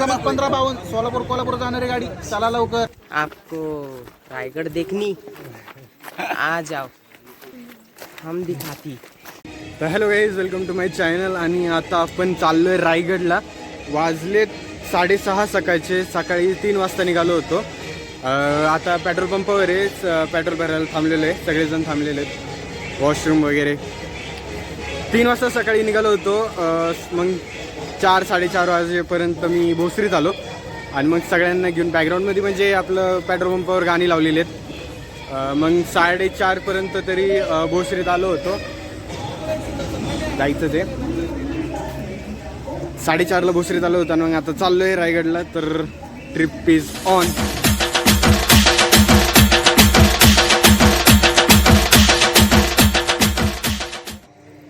क्रमांक 1552 सोलापूर कोल्हापूर जाणारी गाडी, चला लवकर. आपको रायगढ़ देखनी आ जाओ, हम दिखाती. तर hello guys, welcome to my channel. आणि आता आपण चाललोय रायगडला. वाजलेत 6:30 सकाळचे. सकाळी 3 वाजता निघालो होतो. आता पेट्रोल पंपावर आहे, पेट्रोल भरायला थांबलेलं आहे. सगळेजण थांबलेले आहेत, वॉशरूम वगैरे. 3 वाजता सकाळी निघालो होतो. मग 4-4:30 वाजेपर्यंत मी भोसरीत आलो. आणि मग सगळ्यांना घेऊन बॅकग्राऊंडमध्ये म्हणजे आपलं पेट्रोल पंपावर गाणी लावलेली आहेत. मग 4:30पर्यंत तरी भोसरीत आलो होतो. जायचं ते 4:30ला भोसरीत आलो होतो. आणि मग आता चाललोय रायगडला. तर ट्रिप इज ऑन.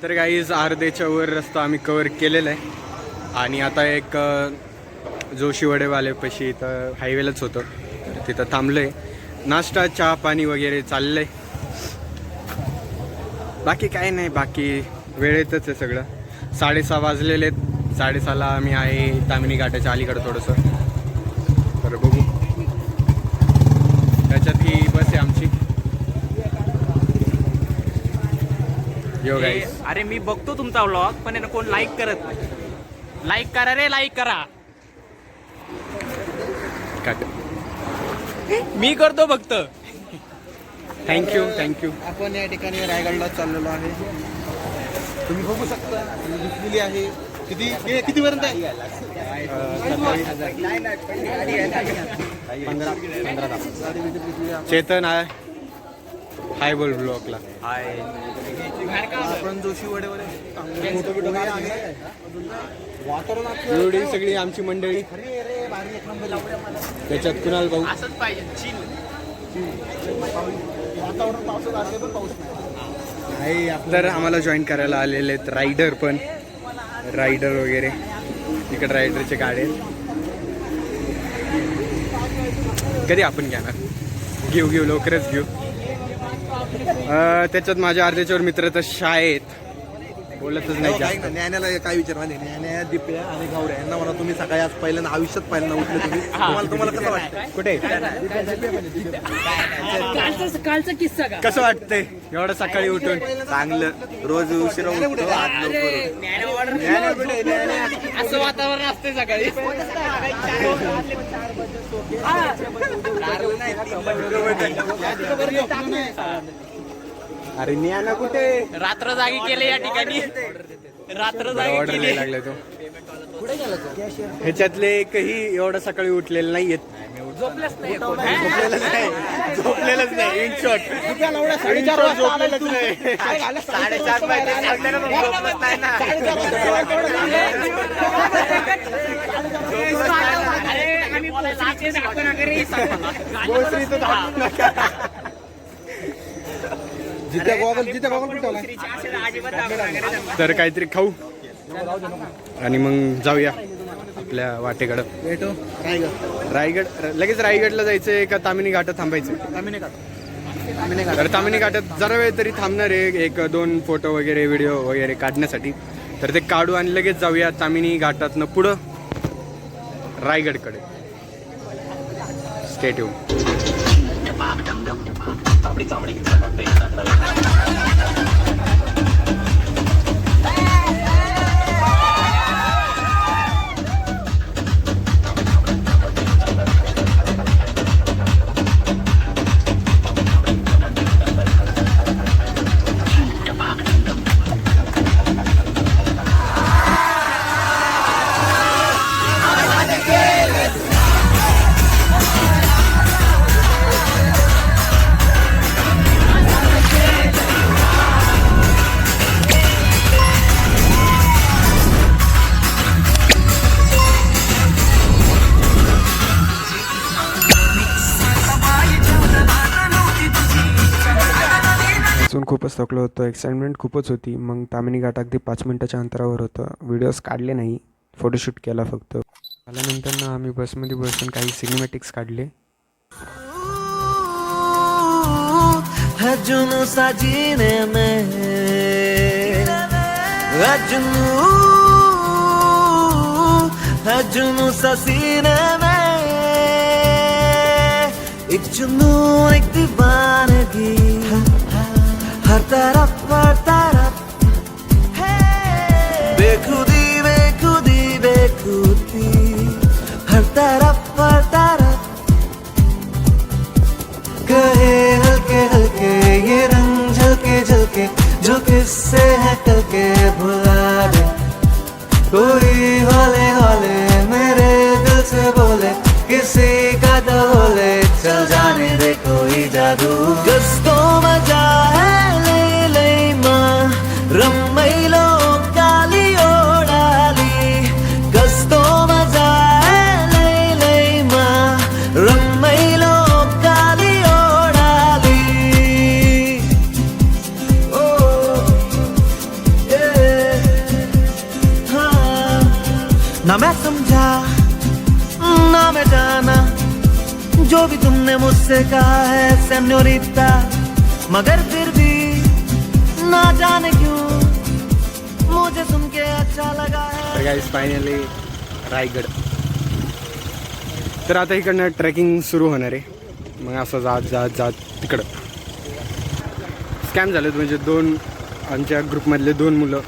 तर गाईज अर्ध्याच्या वर रस्ता आम्ही कवर केलेला आहे. आणि आता एक जोशीवडेवालेपाशी इथं हायवेलाच होतं, तर तिथं थांबलो आहे. नाश्ता चहा पाणी वगैरे चाललं आहे. बाकी काय नाही, बाकी वेळेतच आहे सगळं. 6:30 वाजलेले आहेत. 6:30ला आम्ही आहे तामिनी घाटाच्या अलीकडं थोडंसं. तर बघू, त्याच्यात ही बस आहे आमची. यो गाईस, अरे मी बघतो तुमचा व्लॉग, पण यानं कोण लाईक करत नाही. लाईक करा रे, लाईक करा. मी करतो फक्त. थँक्यू. आपण या ठिकाणी रायगडला चाललेलो आहे. तुम्ही बघू शकता दिसलेली आहे. किती पर्यंत आहे? 15. चेतन आहे, हाय बोल ब्लॉकला. हाय. आपण जोशी वडेवर एवढी सगळी आमची मंडळी. त्याच्यात कुणाल भाऊ. असंच पाहिजे, चिल. वातावरण पावसाचं असले पण पाऊस नाही. तर आम्हाला जॉईन करायला आलेले आहेत रायडर पण. रायडर वगैरे इकडे रायडरचे गाडे आहेत. कधी आपण घेऊ लवकरच घेऊ. त्याच्यात माझ्या अर्ध्याच्यावर मित्र तर शाळेत बोलतच नाही जास्त. ज्ञानाला काय विचार म्हणजे ज्ञान्या, दिप्या आणि गौऱ्या यांना म्हणा तुम्ही सकाळी आज पहिल्यांदा आयुष्यात पहिल्यांदा उठले तुम्ही. तुम्हाला कसं वाटतं? कुठे कालचा किस्सा का? कसं वाटतंय एवढं सकाळी उठून? चांगलं. रोज उशिरा उठतो, आज लवकर. असं वातावरण असते सकाळी. अरे ज्ञाना कुठे? रात्र जागी केले या ठिकाणी. रात्र जागी ऑर्डर केली. लागलाय तो. ह्याच्यातले एकही एवढं सकाळी उठलेलं नाहीयेत. झोपलंच नाही. झोपलेलंच नाही. इन शॉर्ट झोपलेलंच नाही. 4:30 झोपलंच नाही ना. अरे आम्ही लाचे दाखवून वगैरे तर काहीतरी खाऊ आणि मग जाऊया आपल्या वाटेकडं. भेटो रायगड. लगेच रायगडला जायचंय का तामिनी घाटात थांबायचं? तर तामिनी घाटात जरा वेळ तरी थांबणार आहे, 1-2 फोटो वगैरे व्हिडिओ वगैरे काढण्यासाठी. तर ते काढू आणि लगेच जाऊया तामिनी घाटातनं पुढं रायगडकडे. Stay tune. खूपच थकलो होतो. एक्साइटमेंट खूपच होती. मग तामिनी घाट अगदी 5 मिनिटाच्या अंतरावर होतं. व्हिडिओज काढले नाही, फोटोशूट केला फक्त. आल्यानंतर ना आम्ही बसमध्ये बसून काही सिनेमॅटिक्स काढले. है जुनून सा सीने में, एक जुनून एक दीवानगी, हर तरफ बेखुदी बेखुदी बेखुदी, हर तरफ कहे हल्के हल्के ये रंग झलके झलके, जो किससे है कल के भुला दे। कोई हौले हौले मेरे दिल से बोले, किसी का डोले चल जाने दे कोई जादू। गस्तो मजा है ले ले माँ रम्मैलो काली ओडाली, गस्तो मजा है ले ले माँ रम्मैलो काली ओडाली। ओ ये हाँ, ना मैं समझा ना मैं जाना जो भी तुमने मुझसे कहा है सेन्योरिटा, मगर फिर भी ना जाने क्यों मुझे सुन के अच्छा लगा है। तर गाईस फायनली रायगड. तर आता इकडनं ट्रेकिंग सुरू होणार आहे. मग असं जात जात जात तिकडं स्कॅम झालेत, म्हणजे दोन आमच्या ग्रुपमधले 2 मुलं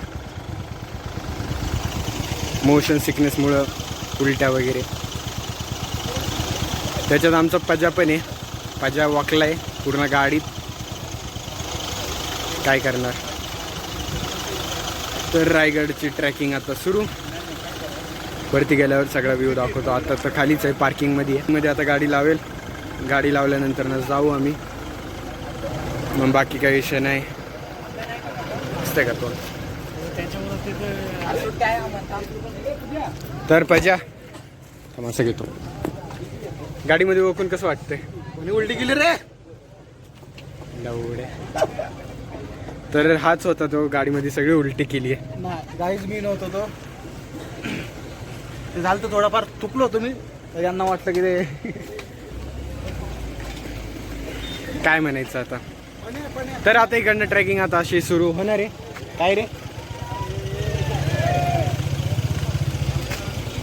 मोशन सिकनेसमुळं उलट्या वगैरे. त्याच्यात आमचा पजा पण आहे. पजा वाकला आहे पूर्ण गाडीत. काय करणार. तर रायगडची ट्रॅकिंग आता सुरू. वरती गेल्यावर सगळा व्ह्यू दाखवतो. आता तर खालीच आहे, पार्किंगमध्ये आहे. मध्ये आता गाडी लावेल. गाडी लावल्यानंतर ना जाऊ आम्ही. मग बाकी काही विषय नाही. असते का तो. तर पजा तमाशा घेतो. गाडीमध्ये ओकून कसं वाटतंय. कोणी उलटी गेली रे. लवडे. तर हाच होता तो, गाडीमध्ये सगळी उलटी केली आहे. नाही गाईज मी नव्हतो तो. ते झालं तर थोडाफार चुकलो होतो मी. तर यांना वाटलं की ते काय म्हणायचं आता. तर आता इकडनं ट्रेकिंग आता अशी सुरू होणार आहे. काय रे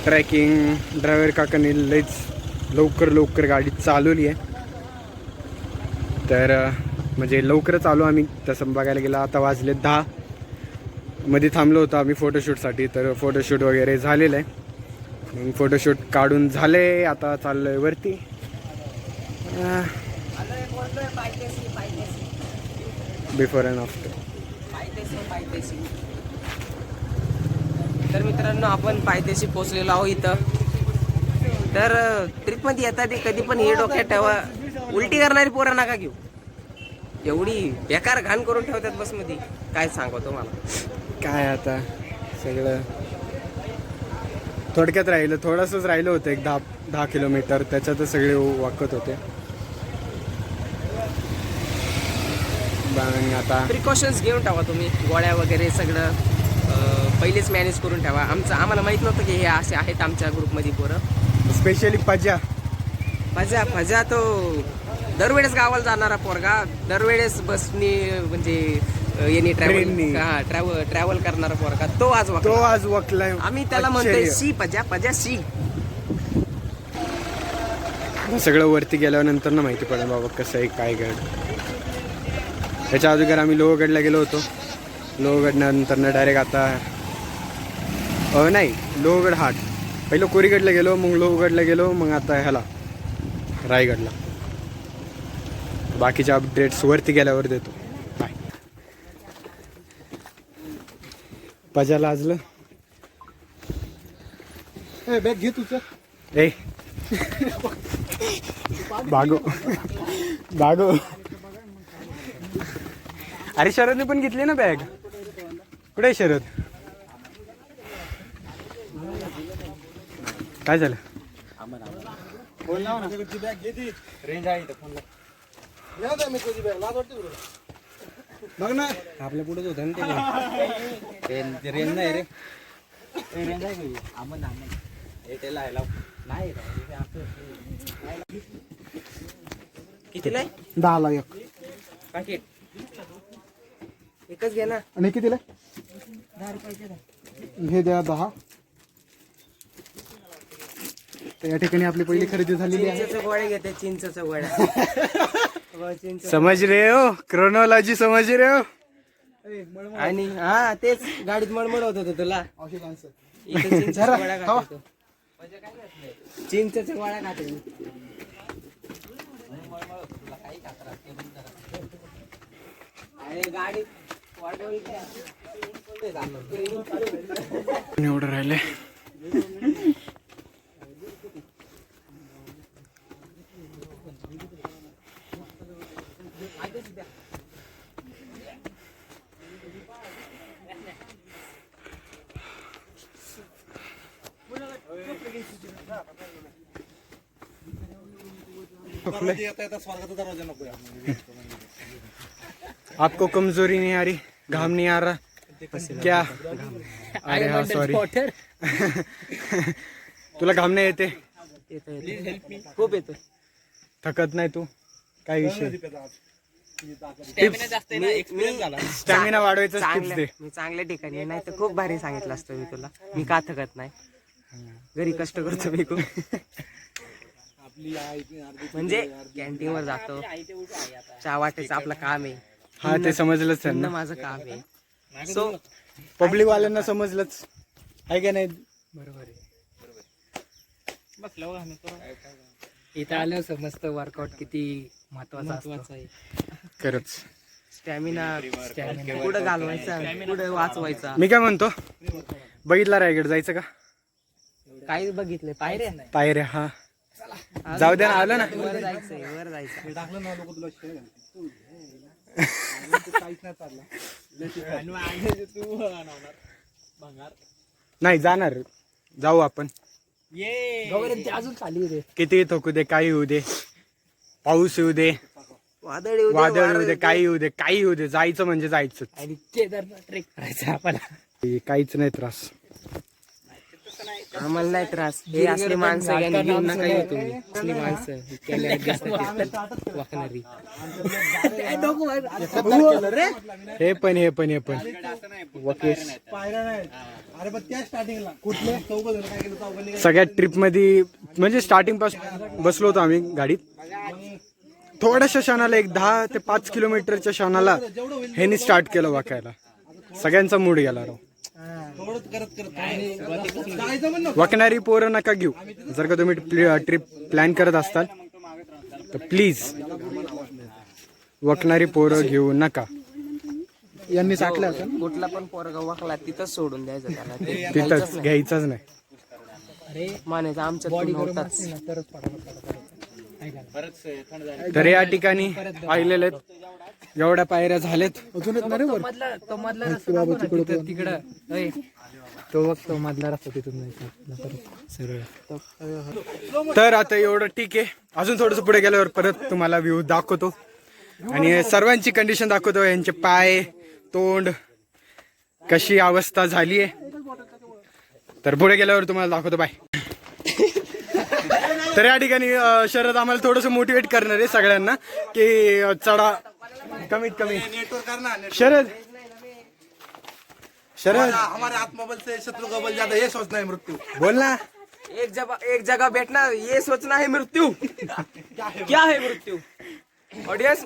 ट्रॅकिंग ड्रायव्हर काकांनी लईच लवकर गाडी चालवली आहे. तर म्हणजे लवकरच आलो आम्ही तसं बघायला गेलं. आता वाजले 10. मध्ये थांबलो होतो आम्ही फोटोशूटसाठी. तर फोटोशूट वगैरे झालेलं आहे. मग फोटोशूट काढून झाले. आता चाललो आहे वरती. Before and after. तर मित्रांनो आपण पायथ्याशी पोहोचलेलो आहोत इथं. तर ट्रिपमध्ये येतात ते कधी पण हे डोक्यात ठेवा, उलटी करणारी पोरं नका घेऊ. एवढी बेकार घाण करून ठेवतात बसमध्ये. काय सांगू तुम्हाला. काय आता सगळं थोडक्यात राहिलं. थोडंसंच राहिलं होतं एक 10 किलोमीटर. त्याच्यातच सगळे वाकत होते. आता प्रिकॉशन्स घेऊन ठेवा तुम्ही. गोळ्या वगैरे सगळं पहिलेच मॅनेज करून ठेवा. आम्हाला माहीत नव्हतं की हे असे आहेत आमच्या ग्रुपमध्ये पोरं. स्पेशली पजा फजा तो दरवेळेस गावाला जाणारा पोरगा. दरवेळेस बसनी म्हणजे यांनी ट्रॅव्हल करणारा पोरगा. तो आज वकलाय. आम्ही त्याला म्हणतोय सी पजा सी. सगळं वरती गेल्यानंतर ना माहिती पडेल बाबा कसं आहे काय गड. त्याच्या अगोदर आम्ही लोहगडला गेलो होतो. लोहगडनंतर ना डायरेक्ट आता नाही लोहगड हाट. पहिलं कोरीगडला गेलो, मग लोहगडला गेलो, मग आता ह्याला रायगडला. बाकीच्या अपडेट्स वरती गेल्यावर देतो. बाय. पजा लाजलं. बॅग घे तुझं. ए भागो भागो. अरे शरदने पण घेतली ना बॅग. कुठे आहे शरद. काय झालं. फोन लाव ना. तुझी बॅग घे ती. रेंज आहे इथं. फोन लाव. मी तुझी बॅग लाज वाटते तुला. बघ ना आपल्या पुढेच होतं ना ते. रेंज नाही रे. रेंज आहे का. आमन एअरटेल आहे. लाव नाही कितीला आहे. 10ला एक पाकिट. एकच घे ना. आणि कितीला. 10 रुपयाचे. हे द्या 10. तर या ठिकाणी आपली पहिली खरेदी झालेली आहे. चिंचेचे गोळे घेते चिंचेच्या गोळ्या समज रे हो, क्रोनॉलॉजी समज रे हो. आणि हा तेच गाडीत मळमळ होत होतं तुला इथे चिंचेच्या गोळ्या खातो चिंचेच्या गोळ्या खाते गाडीत एवढं राहिले. आपको कमजोरी नहीं आ रही, घाम नहीं आ रहा क्या? अरे हाँ सॉरी. तुला घाम नाही येते? खूप येतो. थकत नाही तू? काय विषय? स्टॅमिना वाढवायचा टिप्स दे. मी चांगल्या ठिकाणी नाही तर खूप भारी सांगितलं असतं मी तुला. मी का थकत नाही, घरी कष्ट करतो मी खूप. म्हणजे कॅन्टीन वर जातो, चहा वाटायचं आपलं काम आहे. हा ते समजलंच त्यांना त्यांना, माझं काम आहे. सो पब्लिक वाल्यांना समजलंच आहे का नाही? बरोबर आहे. इथं आलं समजतं वर्कआउट किती महत्वाचा आहे. खरंच. स्टॅमिना पुढे घालवायचा, पुढे वाचवायचा. मी काय म्हणतो, बघितला रायगड जायचं का? काही बघितलंय पायऱ्या पायऱ्या? हा जाऊ द्या ना, आलं ना. वर जायचंय, वर जायचं. नाही जाणार, जाऊ आपण. अजून खाली रे. किती थकू दे, काही होऊ दे, पाऊस येऊ दे, वादळ येऊ दे, वादळ वारं येऊ दे, काही येऊ दे, काही येऊ दे, जायचं म्हणजे जायचं. आणि केदारनाथ ट्रेक करायचा आपल्याला. काहीच नाही त्रास. आम्हाला नाही त्रास. हे असली माणसं घेऊ नका येऊ तुम्ही. असली माणसं केल्यावर जास्त वाकणारी. हे पण वकेश. सगळ्या ट्रिप मध्ये म्हणजे स्टार्टिंग पासून बसलो होतो आम्ही गाडीत. थोड्याशा क्षणाला 10 ते 5 किलोमीटरच्या क्षणाला ह्यानी स्टार्ट केलं वाकायला. सगळ्यांचा मूड गेला राव. वाकणारी पोरं नका घेऊ. जर का तुम्ही ट्रिप प्लॅन करत असताल तर प्लीज वाकणारी पोरं घेऊ नका. यांनी टाकलं होतं कुठला पण पोरगा वाकला तिथंच सोडून द्यायचं त्याला. तिथंच घ्यायचंच नाही. मानायचं आमच्या नव्हताच. तर या ठिकाणी पाहिलेले एवढ्या पायऱ्या झाल्यात. तर आता एवढं ठीक आहे. अजून थोडस पुढे गेल्यावर परत तुम्हाला व्ह्यू दाखवतो आणि सर्वांची कंडिशन दाखवतो. यांचे पाय, तोंड, कशी अवस्था झाली आहे. तर पुढे गेल्यावर तुम्हाला दाखवतो. बाय. तर या ठिकाणी शरद आम्हाला थोडस मोटिवेट करणार आहे सगळ्यांना की चढा कमीत कमी. शरद हमारे आत्मबल से शत्रु का बल ज्यादा, ये सोचना है मृत्यू. बोल ना. एक जगह बैठना ये सोचना है मृत्यू. क्या है मृत्यू? ऑडियन्स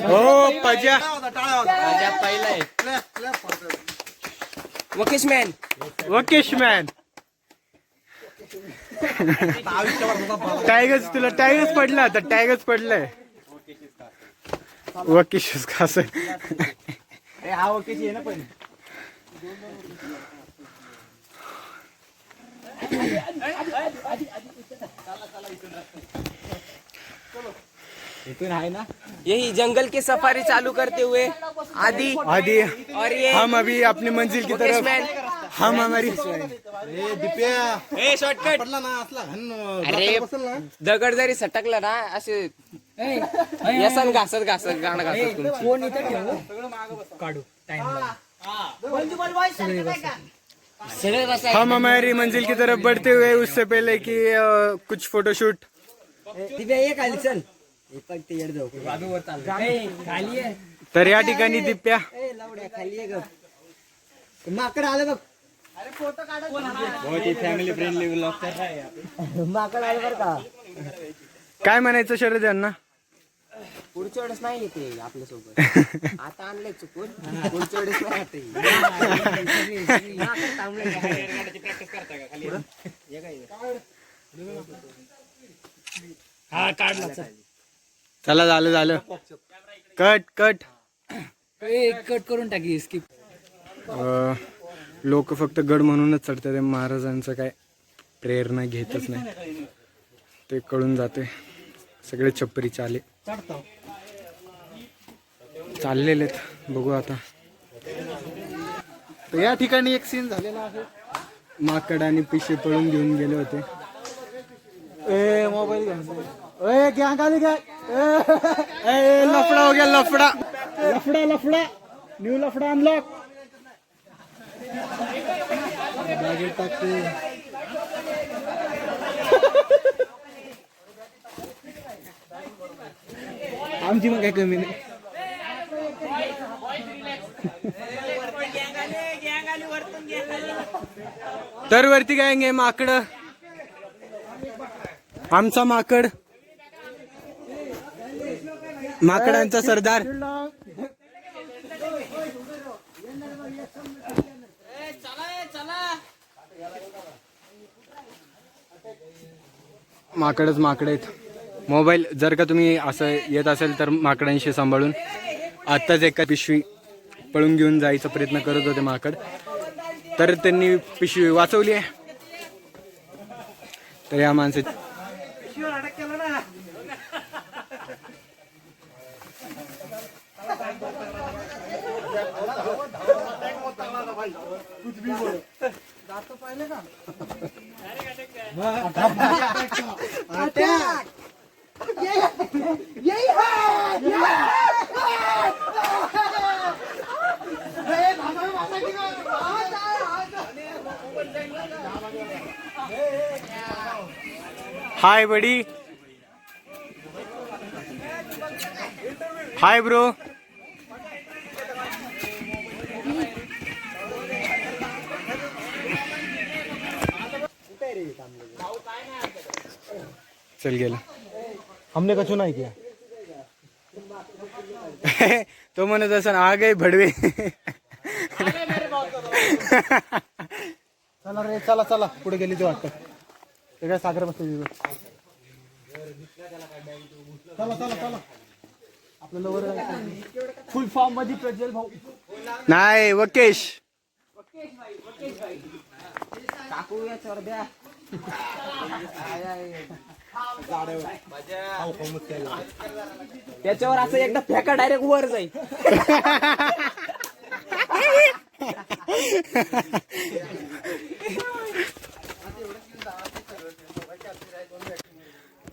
हो पजा वकेश मॅन. वकेश मॅन. टायगर्स तुला टायगर्स पडला तर टायगर्स पडलाय. वकेश कसं हा वकेश आहे ना. पण इथून आहे ना. यही जंगल की सफारी चालू करते हुए आदि आदि और ये हम अभी अपनी मंजिल की वकेश तरफ मॅन. हम हमारी शॉर्टकट. पडला ना असला अरे दगड जरी सटकला ना असे यसन घासत गाणं घासत हम हमारी मंजिल की तरफ बढ़ते हुए उससे पहले कि कुछ फोटोशूट. तर या ठिकाणी दिप्या माकड आलं बघ. फॅमिली फ्रेंडली ब्लॉग कर रहा है. माकड आलं बरं का. काय म्हणायचं शरद यांना? पुढच्या वेळेस नाही येते आपल्यासोबत. आता आणलंय चुकून, पुढच्या वेळेस नाही येते. चला झालं कट कट करून टाकी स्किप. लोक फक्त गड म्हणूनच चढतात, महाराजांचं काय प्रेरणा घेतच नाही, ते कळून जाते. सगळे छप्परी चाललेले आहेत. बघू आता. तर या ठिकाणी एक सीन झालेला आहे. माकड आणि पिशे पळून घेऊन गेले होते. मोबाईल घेऊन लफडा हो गया, लफडा न्यू लफडा अनलॉक. आमची मग काय कमी नाही. तर वरती गँग माकड, आमचा माकड, माकडांचा सरदार. माकडच माकड आहेत. मोबाईल जर का तुम्ही असं येत असेल तर माकडांशी सांभाळून. आत्ताच एका पिशवी पळून घेऊन जायचा प्रयत्न करत होते माकड, तर त्यांनी पिशवी वाचवली आहे. तर या माणसाची हाय बडी, हाय ब्रो. चल गेला. हमने कछु नाही किया. तो म्हणत असं आ गए भडवे. चला रे, चला पुढे गेली ते वाटतं. ते काय साखर बसते. चला आपल्याला वर फुल फॉर्म मध्ये प्रज्वल भाऊ. नाही वकेश. काकू याच्यावर द्या. त्याच्यावर असं एकदा फेका डायरेक्ट वर जाईल.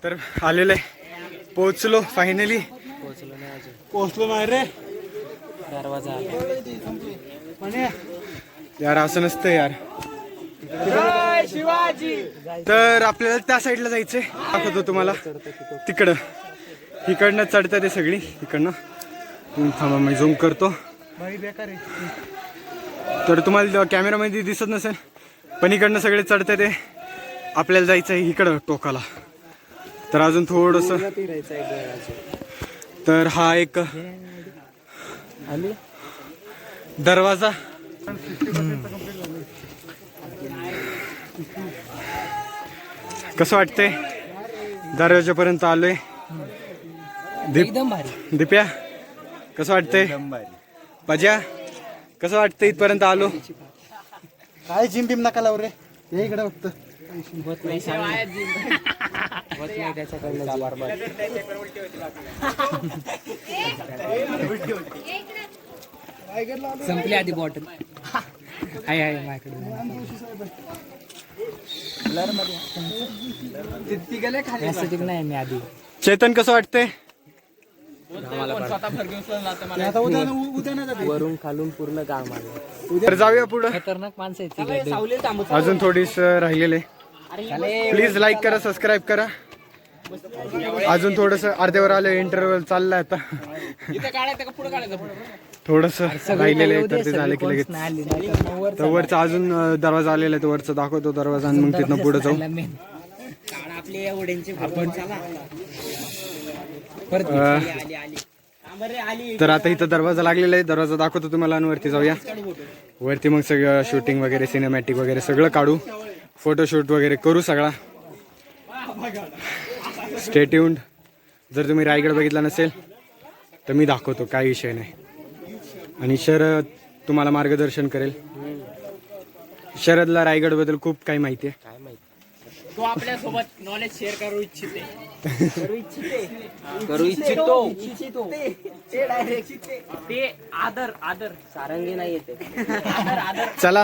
तर आलेलं आहे, पोहोचलो फायनली. पोहोचलो नाही रे. दरवाजा यार असं नसतं यार. तर आपल्याला त्या साईडला जायचंय. दाखवतो तुम्हाला तिकडं. इकडनं चढतात ते सगळी. इकडनं थांबा मी झूम करतो. तर तुम्हाला कॅमेरामध्ये दिसत नसेल, पण इकडनं सगळे चढतात ते. आपल्याला जायचंय इकडं टोकाला. तर अजून थोडस. तर हा एक दरवाजा. कसं वाटतंय? दरवाजापर्यंत आलोय. एकदम भारी. दिप्या कसं वाटतंय? पाज्या कसं वाटतंय? इथपर्यंत आलो. काय जिम बिम नका लावू रे. हे इकडे फक्त होत नाही त्याच्याकडनं. संपली आधी बॉटल. आहे माझ्याकडे. नाही मी आधी. चेतन कसं वाटतंय? वरून खालून पूर्ण काम आलं. तर जाऊया पुढं. खतरनाक माणसं आहेत. अजून थोडीस राहिलेले. प्लीज लाईक करा, सबस्क्राईब करा. अजून थोडस अर्ध्यावर आलं, इंटरव्हल चाललाय आता. थोडस राहिलेलं आहे तर ते झालं की लगेच. तर वरचा अजून दरवाजा आलेला आहे, तो वरचा दाखवतो दरवाजा आणि मग तिथनं पुढे जाऊ. तर आता इथं दरवाजा लागलेला आहे, दरवाजा दाखवतो तुम्हाला आणि वरती जाऊया. वरती मग सगळं शूटिंग वगैरे, सिनेमॅटिक वगैरे सगळं काढू, फोटोशूट वगैरे करू सगळा. Stay tuned. जर तुम्ही रायगड बघितला नसेल तर मी दाखवतो, काही विषय नाही. आणि शरद तुम्हाला मार्गदर्शन करेल. शरदला रायगडबद्दल खूप काही माहिती आहे. तो आपल्या सोबत नॉलेज शेअर करू इच्छिते. करू इच्छितो ते आदर सारंगी नाही येते. आदर चला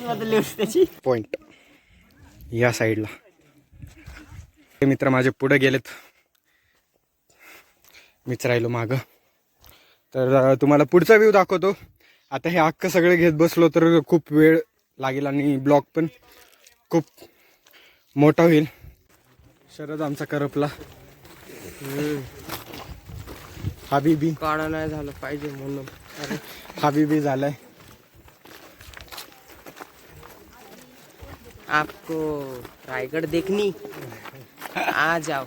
बदलली त्याची. पॉइंट या साईडला. मित्र माझे पुढे गेलेत, मीच राहिलो मागं. तर तुम्हाला पुढचा व्ह्यू दाखवतो. आता हे अख्खं सगळं घेत बसलो तर खूप वेळ लागेल आणि ब्लॉग पण खूप मोठा होईल. शरद आमचा करपला. हाबीबी काढा नाही झालं पाहिजे म्हणून. हाबीबी झालाय. आपको रायगड देखनी आ जाओ.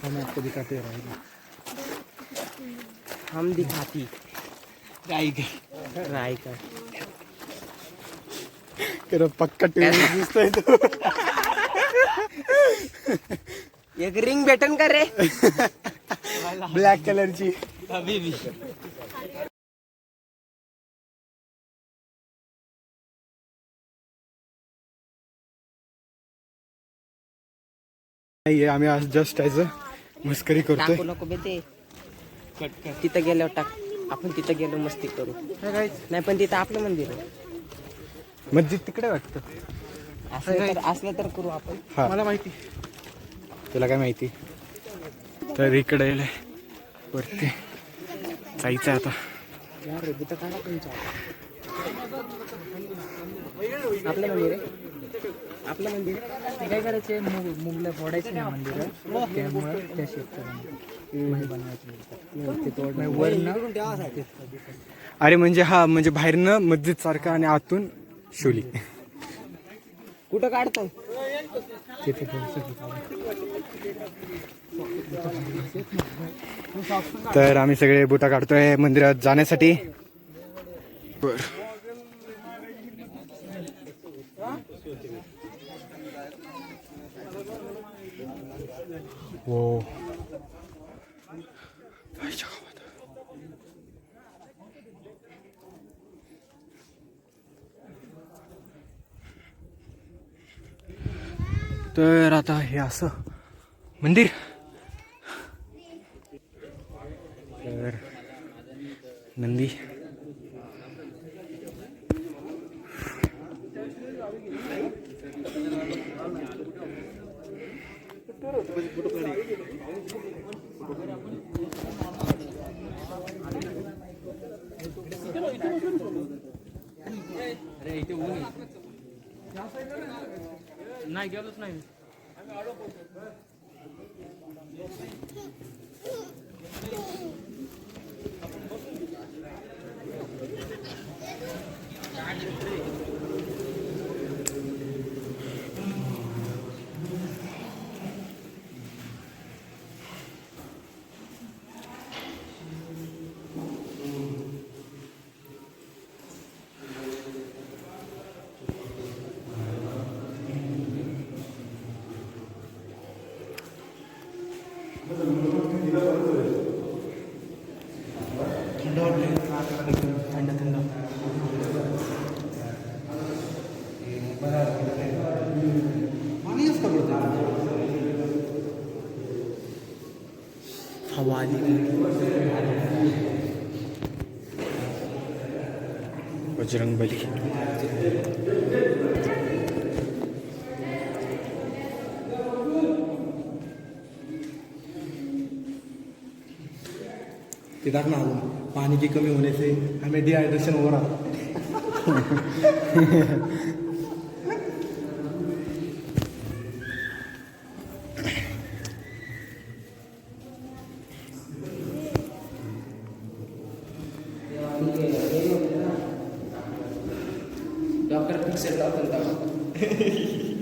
हम आपको दिखाते हैं हम दिखाती रायगड. पक्का टीव्ही दिसतोय तो. एक रिंग भेटन का रे? ब्लॅक कलरची. आम्ही आज जस्ट ॲज अ मस्करी करतोय. टाकू नको बेटे. तिथं गेल्यावर टाक. आपण तिथं गेलो मस्ती करू. नाही पण तिथं आपलं मंदिर आहे. मस्जिद तिकडे वाटतं. असलं तर करू आपण. मला माहिती. तुला काय माहिती? तर इकडे वरती जायचं आता. आपलं मंदिर आहे. आपलं मंदिर काय करायचे, मुगलं फोडायचे ना मंदिर, त्यामुळे त्या अरे म्हणजे हा म्हणजे बाहेरनं मस्जिद सारखं आणि आतून शिवली. कुठं काढतो? तर आम्ही सगळे बुटा काढतोय मंदिरात जाण्यासाठी. हो तर आता हे असं मंदिर. तर नंदी नाही गेलोच नाही. बजरंगबली. केदारनाथ पानी की कमी होने से हमें डिहाइड्रेशन हो रहा. सनसेट दाखवून